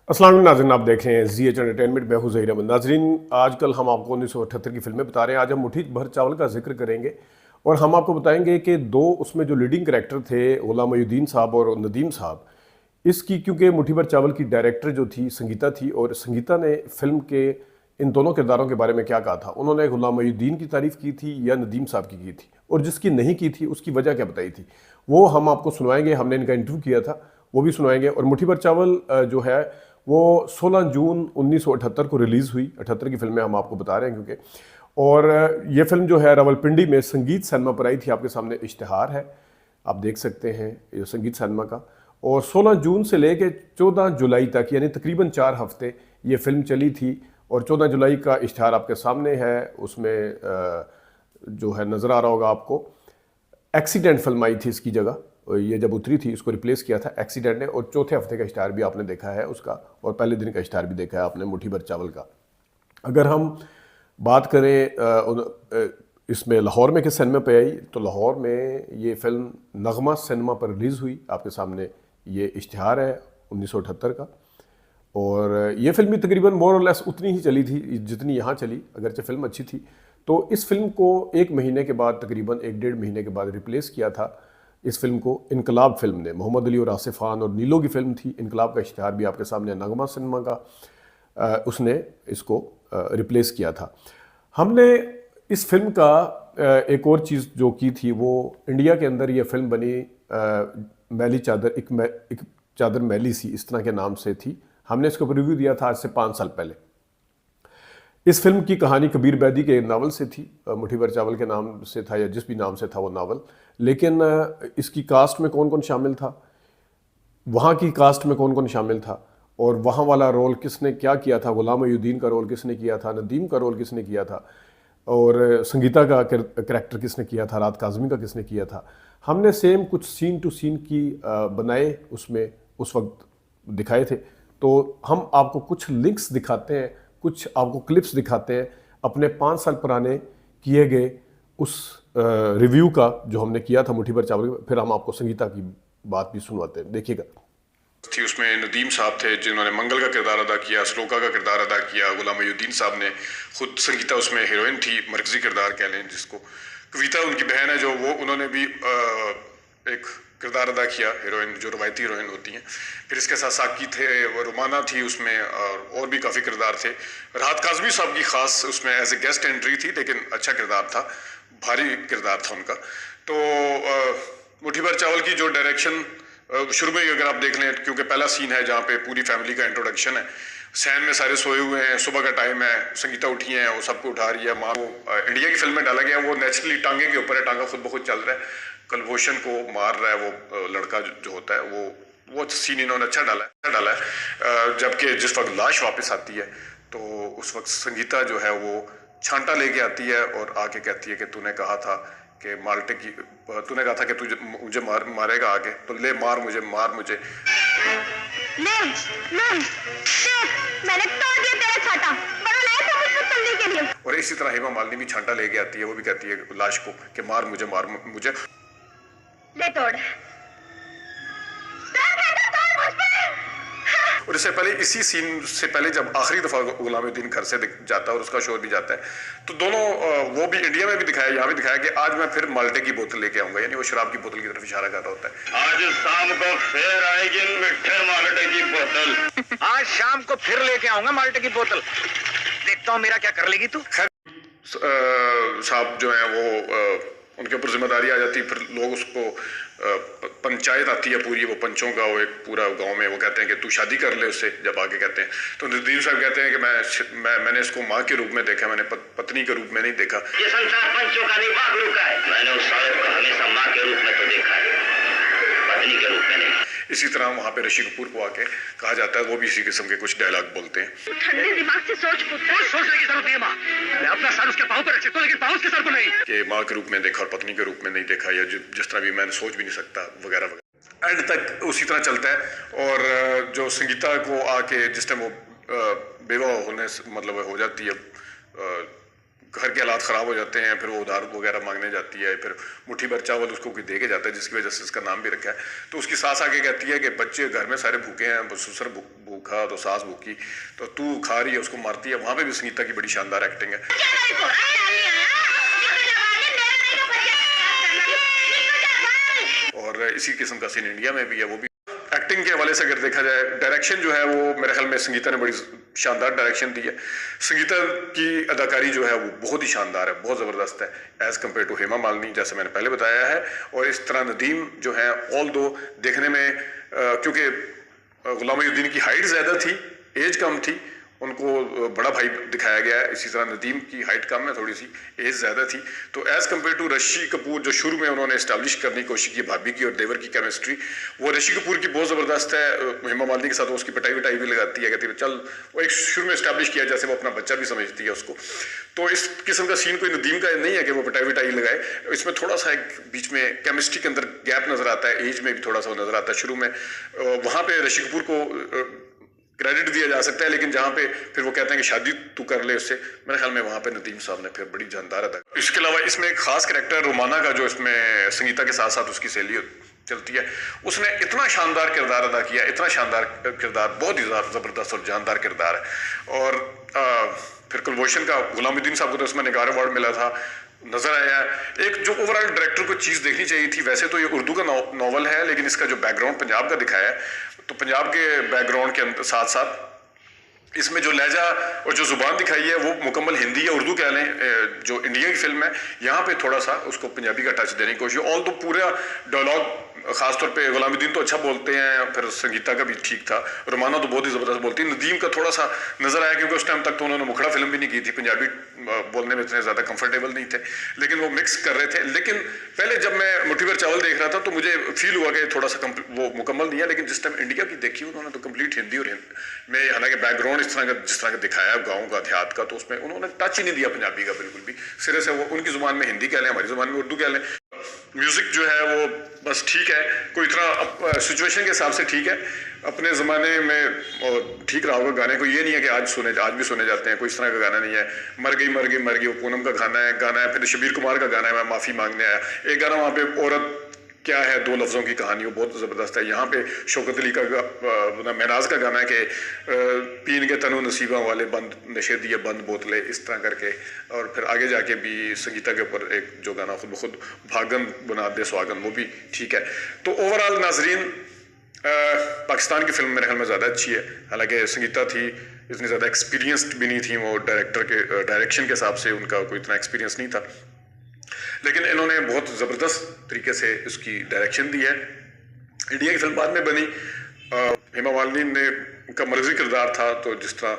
अस्सलाम वालेकुम नाज़रीन, आप देख रहे हैं जी एच एंटरटेनमेंट। मैं हूं ज़हीर अहमद। नाज़रीन, आजकल हम आपको 1978 की फिल्में बता रहे हैं। आज हम मुट्ठी भर चावल का जिक्र करेंगे और हम आपको बताएंगे कि दो उसमें जो लीडिंग कैरेक्टर थे, गुलाम मोहिउद्दीन साहब और नदीम साहब, इसकी क्योंकि मुट्ठी भर चावल की डायरेक्टर जो थी संगीता थी, और संगीता ने फिल्म के इन दोनों किरदारों के बारे में क्या कहा था। उन्होंने गुलाम मोहिउद्दीन की तारीफ की थी या नदीम साहब की थी, और जिसकी नहीं की थी उसकी वजह क्या बताई थी, वो हम आपको सुनवाएंगे। हमने इनका इंटरव्यू किया था, वो भी सुनाएंगे। और मुट्ठी भर चावल जो है वो 16 जून 1978 को रिलीज़ हुई। 78 की फिल्में हम आपको बता रहे हैं क्योंकि, और ये फिल्म जो है रावलपिंडी में संगीत सिनेमा पर आई थी। आपके सामने इश्तिहार है, आप देख सकते हैं ये संगीत सिनेमा का। और 16 जून से लेके 14 जुलाई तक, यानी तकरीबन 4 हफ्ते ये फिल्म चली थी। और 14 जुलाई का इश्तिहार आपके सामने है, उसमें जो है नज़र आ रहा होगा आपको। एक्सीडेंट फिल्म आई थी इसकी जगह, ये जब उतरी थी इसको रिप्लेस किया था एक्सीडेंट ने। और चौथे हफ्ते का इश्तिहार भी आपने देखा है उसका, और पहले दिन का इश्तिहार भी देखा है आपने मुट्ठी भर चावल का। अगर हम बात करें इसमें लाहौर में किस सिनेमा पे आई, तो लाहौर में ये फिल्म नगमा सिनेमा पर रिलीज़ हुई। आपके सामने ये इश्तिहार है 1978 का। और ये फिल्म भी तकरीबन मोर और लेस उतनी ही चली थी जितनी यहाँ चली, अगरचे फिल्म अच्छी थी। तो इस फिल्म को एक महीने के बाद, तकरीबन एक डेढ़ महीने के बाद रिप्लेस किया था इस फिल्म को इनकलाब फिल्म ने। मोहम्मद अली और आसिफ खान और नीलो की फिल्म थी इनकलाब का इश्तिहार भी आपके सामने नगमा सिनेमा का, उसने इसको रिप्लेस किया था। हमने इस फिल्म का एक और चीज़ जो की थी, वो इंडिया के अंदर ये फिल्म बनी मैली चादर, एक चादर मैली सी, इस तरह के नाम से थी। हमने इसको रिव्यू दिया था आज से 5 साल पहले। इस फिल्म की कहानी कबीर बैदी के नावल से थी, मुट्ठी भर चावल के नाम से था या जिस भी नाम से था वो नावल। लेकिन इसकी कास्ट में कौन कौन शामिल था, वहाँ की कास्ट में कौन कौन शामिल था, और वहाँ वाला रोल किसने क्या किया था, गुलाम मोहिउद्दीन का रोल किसने किया था, नदीम का रोल किसने किया था, और संगीता का करैक्टर किसने किया था, रात काज़मी का किसने किया था, हमने सेम कुछ सीन टू सीन की बनाए उसमें उस वक्त दिखाए थे। तो हम आपको कुछ लिंक्स दिखाते हैं, कुछ आपको क्लिप्स दिखाते हैं अपने 5 साल पुराने किए गए उस रिव्यू का जो हमने किया था मुट्ठी भर चावल। फिर हम आपको संगीता की बात भी सुनवाते हैं, देखिएगा। थी उसमें नदीम साहब थे जिन्होंने मंगल का किरदार अदा किया, श्लोका का किरदार अदा किया। गुलाम मोहिउद्दीन साहब ने खुद, संगीता उसमें हीरोइन थी, मरकजी किरदार कह लें जिसको। कविता उनकी बहन है जो, वो उन्होंने भी एक किरदार अदा किया, हीरोइन जो रवायती हीरोइन होती हैं। फिर इसके साथ साकी थे, वो रुमाना थी उसमें, और भी काफ़ी किरदार थे। राहत काज़मी साहब की खास उसमें एज ए गेस्ट एंट्री थी, लेकिन अच्छा किरदार था, भारी किरदार था उनका। तो मुट्ठी भर चावल की जो डायरेक्शन शुरू में अगर आप देख लें, क्योंकि पहला सीन है जहाँ पे पूरी फैमिली का इंट्रोडक्शन है। सैन में सारे सोए हुए हैं, सुबह का टाइम है, संगीता उठी है, वो सबको उठा रही है। माँ वो इंडिया की फिल्म में डाला गया, वो नेचुरली टांगे के ऊपर है, टांगा खुद ब खुद चल रहा है, कलभूषण को मार रहा है वो लड़का जो होता है, वो सीन इन्होंने अच्छा डाला है। जबकि जिस वक्त लाश वापस आती है तो उस वक्त संगीता जो है वो छांटा लेके आती है और आके कहती है कि तूने कहा था कि माल्टे की, तूने कहा था कि तुझे मुझे मारेगा आगे, तो ले मार मुझे। ले, मैंने तोड़ दिया तेरा छाता, बड़ा लाया था मुझसे चलने के लिए। और इसी तरह हेमा मालिनी भी छांटा लेके आती है, वो भी कहती है लाश को कि मार मुझे। ले तोड़, और इससे पहले, इसी सीन से पहले, जब आखिरी दफा गुलाम मोहिउद्दीन घर से जाता है और उसका शोर भी जाता है, तो दोनों, वो भी इंडिया में भी दिखाया, यहाँ भी दिखाया कि आज मैं फिर माल्टे की बोतल लेके आऊंगा, यानी वो शराब की बोतल की तरफ इशारा कर रहा होता है। आज शाम को फिर आएगी मिठे माल्टे की बोतल। आज शाम को फिर लेके आऊंगा माल्टे की बोतल, देखता हूँ मेरा क्या कर लेगी तू। साहब जो है वो उनके ऊपर जिम्मेदारी आ जाती है। फिर लोग उसको, पंचायत आती है पूरी, वो पंचों का वो एक पूरा गांव में, वो कहते हैं कि तू शादी कर ले उससे। जब आगे कहते हैं तो नदीम साहब कहते हैं कि मैंने इसको माँ के रूप में देखा, मैंने पत्नी के रूप में नहीं देखा। ये संसार पंचों का नहीं, बागलू का है। मैंने उस साहब को हमेशा माँ के रूप में तो देखा है, पत्नी के रूप में नहीं। इसी तरह वहाँ पे ऋषि कपूर को आके कहा जाता है, वो भी इसी किस्म के कुछ डायलॉग बोलते हैं। ठंडे दिमाग से सोच पुत्र, सोचने की जरूरत नहीं है माँ, मैं अपना सर उसके पाँव पर रख सकता हूँ, लेकिन पाँव उसके सर पर नहीं। कि माँ के रूप में देखा और पत्नी के रूप में नहीं देखा, या जिस तरह भी मैंने सोच भी नहीं सकता, वगैरह वगैरह। एंड तक उसी तरह चलता है। और जो संगीता को आके जिस टाइम वो बेवा होने मतलब हो जाती है, घर के हालात ख़राब हो जाते हैं, फिर वो उधार वगैरह मांगने जाती है, फिर मुट्ठी भर चावल उसको कोई दे के जाता है, जिसकी वजह से इसका नाम भी रखा है। तो उसकी सास आके कहती है कि बच्चे घर में सारे भूखे हैं, ससुर भूखा तो सास भूखी, तो तू खा रही है, उसको मारती है। वहाँ पे भी संगीता की बड़ी शानदार एक्टिंग है। और इसी किस्म का सीन इंडिया में भी है। वो भी एक्टिंग के हवाले से अगर देखा जाए, डायरेक्शन जो है वो मेरे ख्याल में संगीता ने बड़ी शानदार डायरेक्शन दी है। संगीता की अदाकारी जो है वो बहुत ही शानदार है, बहुत ज़बरदस्त है as compare to Hema Malini, जैसे मैंने पहले बताया है। और इस तरह नदीम जो है, ऑल दो देखने में क्योंकि गुलाम मोहिउद्दीन की हाइट ज़्यादा थी, एज कम थी, उनको बड़ा भाई दिखाया गया है। इसी तरह नदीम की हाइट कम है, थोड़ी सी एज ज़्यादा थी। तो as compare to Rishi Kapoor, जो शुरू में उन्होंने इस्टेब्लिश करने की कोशिश की भाभी की और देवर की केमिस्ट्री, वो ऋषि कपूर की बहुत ज़बरदस्त है। हेमा मालिनी के साथ वो उसकी पिटाई विटाई भी लगाती है, कहती है चल, वो एक शुरू में इस्टेब्लिश किया जैसे वो अपना बच्चा भी समझती है उसको। तो इस किस्म का सीन कोई नदीम का नहीं है कि वो पिटाई विटाई लगाए। इसमें थोड़ा सा एक बीच में केमिस्ट्री के अंदर गैप नज़र आता है, एज में भी थोड़ा सा नज़र आता है शुरू में। वहाँ पर ऋषि कपूर को क्रेडिट दिया जा सकता है, लेकिन जहाँ पे फिर वो कहते हैं कि शादी तू कर ले उससे, मेरे ख्याल में वहाँ पे नदीम साहब ने फिर बड़ी जानदार अदा। इसके अलावा इसमें एक खास कैरेक्टर रोमाना का, जो इसमें संगीता के साथ साथ उसकी सहेली चलती है, उसने इतना शानदार किरदार अदा किया, इतना शानदार किरदार, बहुत ही ज़बरदस्त और जानदार किरदार है। और फिर कुलभूषण का, गुलाम मोहिउद्दीन साहब को तो उसमें निगार अवार्ड मिला था, नजर आया। एक जो ओवरऑल डायरेक्टर को चीज़ देखनी चाहिए थी, वैसे तो ये उर्दू का नॉवल है, लेकिन इसका जो बैकग्राउंड पंजाब का दिखाया है, तो पंजाब के बैकग्राउंड के साथ साथ इसमें जो लहजा और जो जुबान दिखाई है वो मुकम्मल हिंदी या उर्दू कह लें, जो इंडिया की फिल्म है, यहाँ पे थोड़ा सा उसको पंजाबी का टच देने की कोशिश। ऑल तो पूरा डायलॉग खासतौर पे गुलाम मोहिउद्दीन तो अच्छा बोलते हैं, फिर संगीता का भी ठीक था, रोमाना तो बहुत ही ज़बरदस्त बोलती है। नदीम का थोड़ा सा नज़र आया, क्योंकि उस टाइम तक तो उन्होंने मुखड़ा फिल्म भी नहीं की थी, पंजाबी बोलने में इतने ज़्यादा कंफर्टेबल नहीं थे, लेकिन वो मिक्स कर रहे थे। लेकिन पहले जब मैं मुट्ठी भर चावल देख रहा था तो मुझे फील हुआ कि थोड़ा सा वो मुकम्मल नहीं है, लेकिन जिस टाइम इंडिया की देखी उन्होंने तो कंप्लीट हिंदी और में, हालांकि बैकग्राउंड इस तरह का जिस तरह का दिखाया गाँव का, देहात का, तो उसमें उन्होंने टच ही नहीं दिया पंजाबी का बिल्कुल भी सिरे से। वो उनकी ज़ुबान में हिंदी कह लें, हमारी ज़ुबान में उर्दू कह लें। म्यूज़िक जो है वो बस ठीक है, कोई इतना सिचुएशन के हिसाब से ठीक है, अपने ज़माने में ठीक रहा होगा। गाने को ये नहीं है कि आज भी सुने जाते हैं, कोई इस तरह का गाना नहीं है। मर गई वो पूनम का गाना है, फिर शबीर कुमार का गाना है, मैं माफ़ी मांगने आया। एक गाना वहाँ पे औरत क्या है, दो लफ्ज़ों की कहानी, वो बहुत ज़बरदस्त है। यहाँ पे शौकत अली का महनाज का गाना है कि पीन के तनु नसीबा वाले बंद नशे दिए बंद बोतले, इस तरह करके। और फिर आगे जाके भी संगीता के ऊपर एक जो गाना खुद ब खुद भागन बना दे सुहागन, वो भी ठीक है। तो ओवरऑल नाजरीन, पाकिस्तान की फिल्म मेरे ख्याल में ज़्यादा अच्छी है। हालांकि संगीता थी, इतनी ज़्यादा एक्सपीरियंसड भी नहीं थी, वो डायरेक्टर के डायरेक्शन के हिसाब से उनका कोई इतना एक्सपीरियंस नहीं था, लेकिन इन्होंने बहुत ज़बरदस्त तरीके से इसकी डायरेक्शन दी है। इंडिया की फिल्म बाद में बनी, हेमा मालिनी ने का मर्जी किरदार था, तो जिस तरह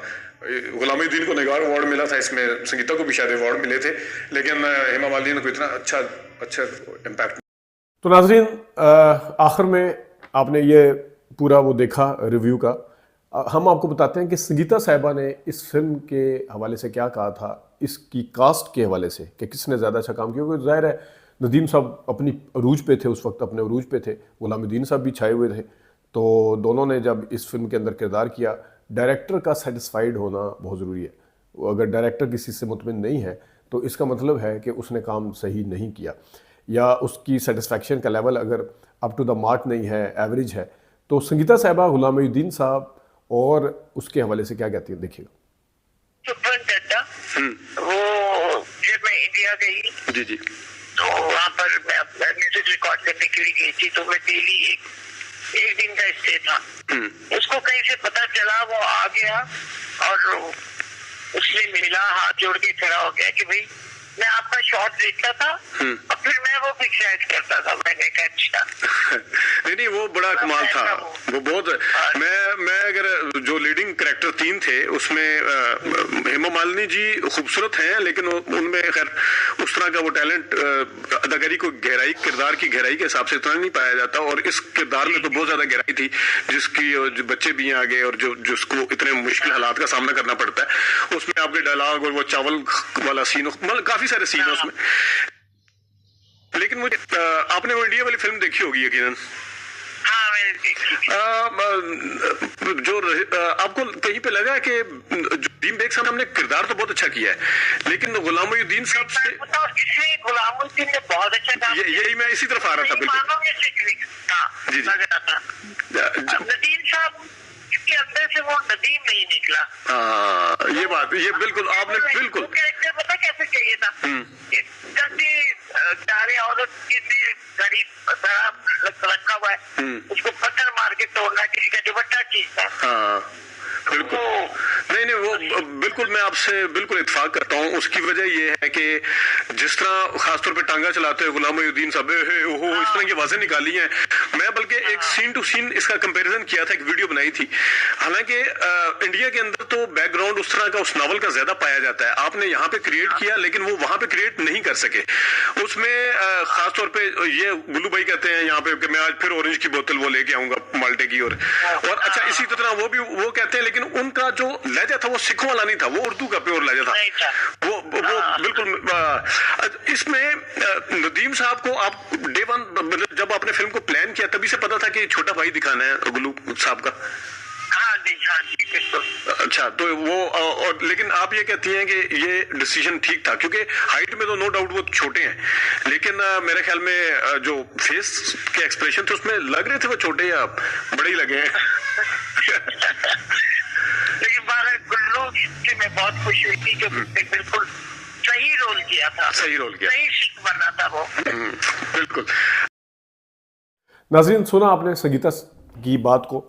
गुलाम मोहिउद्दीन को निगार अवार्ड मिला था, इसमें संगीता को भी शायद अवार्ड मिले थे, लेकिन हेमा मालिनी को इतना अच्छा इम्पैक्ट। तो नाजरीन, आखिर में आपने ये पूरा वो देखा रिव्यू का। हम आपको बताते हैं कि संगीता साहिबा ने इस फिल्म के हवाले से क्या कहा था, इसकी कास्ट के हवाले से कि किसने ज़्यादा अच्छा काम किया। क्योंकि जाहिर है नदीम साहब अपनी अरूज पे थे, उस वक्त अपने अरूज पे थे, गुलाम मोहिउद्दीन साहब भी छाए हुए थे, तो दोनों ने जब इस फिल्म के अंदर किरदार किया, डायरेक्टर का सेटिस्फाइड होना बहुत ज़रूरी है। अगर डायरेक्टर किसी से मुतमिन नहीं है तो इसका मतलब है कि उसने काम सही नहीं किया, या उसकी सेटिस्फैक्शन का लेवल अगर अप टू द मार्क नहीं है, एवरेज है। तो संगीता साहिबा गुलाम मोहिउद्दीन साहब और उसके हवाले से क्या कहती है, देखिएगा। वो जब मैं इंडिया गई जी तो वहाँ पर मैं म्यूजिक रिकॉर्ड करने के लिए गई थी, तो मैं डेली एक दिन का स्टे था। उसको कहीं से पता चला, वो आ गया और उसने मिला, हाथ जोड़ के खड़ा हो गया कि भाई मैं आपका शॉट देखता था और फिर मैं वो पिक्चराइज करता था। मैंने कहा अच्छा। नहीं, वो बड़ा कमाल था, वो बहुत। मैं अगर जो लीडिंग कैरेक्टर 3 थे उसमें हेमा मालिनी जी खूबसूरत हैं, लेकिन उनमें खैर उस तरह का वो टैलेंट अदाकारी को गहराई, किरदार की गहराई के हिसाब से इतना नहीं पाया जाता। और इस किरदार में तो बहुत ज्यादा गहराई थी, जिसकी जो बच्चे भी आ गए और जिसको इतने मुश्किल हालात का सामना करना पड़ता है। उसमें आपके डायलॉग और वो चावल वाला सीन, मतलब काफी सारे सीन है उसमें। लेकिन मुझे आपने वो इंडिया वाली फिल्म देखी होगी यकीनन। हाँ, मैंने देखी थी? आपको कहीं पे लगा कि नदीम बेग साहब ने किरदार तो बहुत अच्छा किया है, लेकिन गुलामुद्दीन साहब से बताओ, इसमें गुलामुद्दीन ने बहुत अच्छा काम किया। यही मैं इसी तरफ आ रहा था। बिल्कुल मानोगे से था, जी, जी। लग रहा था। नदीम साहब के अंदर से वो नदीम नहीं निकला। ये बात, ये बिल्कुल आपने बिल्कुल कैरेक्टर पता कैसे चाहिए था? जल्दी चारे औरत के गरीब रखा हुआ है, उसको पत्थर मार के तोड़ना किसी का दुपट्टा खींचता। बिल्कुल नहीं वो बिल्कुल मैं आपसे बिल्कुल इत्तेफाक करता हूँ। उसकी वजह ये है कि जिस तरह खासतौर पे टांगा चलाते हैं गुलामुद्दीन साहब, इस तरह की आवाजें निकाली हैं। मैं बल्कि एक सीन टू सीन इसका कंपैरिजन किया था, एक वीडियो बनाई थी। हालांकि इंडिया के अंदर तो बैकग्राउंड उस तरह का उस नावल का ज्यादा पाया जाता है, आपने यहाँ पे क्रिएट किया लेकिन वो वहां पे क्रिएट नहीं कर सके। उसमें खासतौर पे ये गुल्लू भाई कहते हैं यहाँ पे कि मैं आज फिर ऑरेंज की बोतल वो लेके आऊंगा माल्टे की, और अच्छा इसी तरह वो भी वो कहते हैं, लेकिन उनका जो लहजा था वो सिखों वाला नहीं था, वो उर्दू का प्योर लहजा था। वो बिल्कुल इसमें नदीम साहब को आप डे वन जब आपने फिल्म को प्लान किया तभी से पता था कि छोटा भाई दिखाना है गुल्लू साहब का? हाँ जी बिल्कुल। अच्छा, तो वो और लेकिन आप ये कहती हैं कि ये डिसीजन ठीक था, क्योंकि हाइट में तो नो डाउट वो छोटे हैं, लेकिन मेरे ख्याल में जो फेस के एक्सप्रेशन थे उसमें लग रहे थे वो छोटे या बड़े ही लगे हैं। लेकिन गुल्लू से मैं बहुत खुश हुई थी कि उसने बिल्कुल सही रोल किया था, सही रोल किया, सही सिख बना था वो। बिल्कुल। नाज़रीन, सुना आपने संगीता की बात को।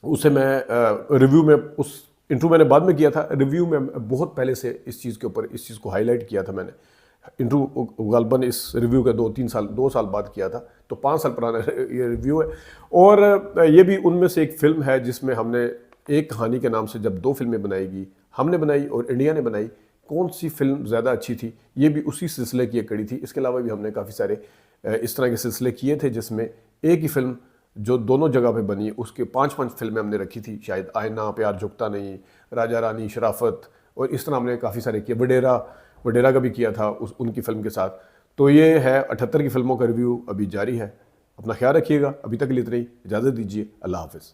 उसे मैं रिव्यू में, उस इंटरव्यू मैंने बाद में किया था, रिव्यू में बहुत पहले से इस चीज़ के ऊपर इस चीज़ को हाईलाइट किया था मैंने। इंटरव्यू गालबन इस रिव्यू के 2 साल बाद किया था, तो 5 साल पुराना ये रिव्यू है। और ये भी उनमें से एक फ़िल्म है जिसमें हमने एक कहानी के नाम से जब 2 फिल्में बनाएगी, हमने बनाई और इंडिया ने बनाई, कौन सी फिल्म ज़्यादा अच्छी थी, ये भी उसी सिलसिले की एक कड़ी थी। इसके अलावा भी हमने काफ़ी सारे इस तरह के सिलसिले किए थे जिसमें एक ही फिल्म जो दोनों जगह पे बनी, उसके 5 फिल्में हमने रखी थी, शायद आईना, प्यार झुकता नहीं, राजा रानी, शराफत, और इस तरह हमने काफ़ी सारे किए। वडेरा का भी किया था उनकी फिल्म के साथ। तो ये है 78 की फिल्मों का रिव्यू अभी जारी है। अपना ख्याल रखिएगा। अभी तक के लिए इतना ही, इजाज़त दीजिए। अल्लाह हाफ़िज़।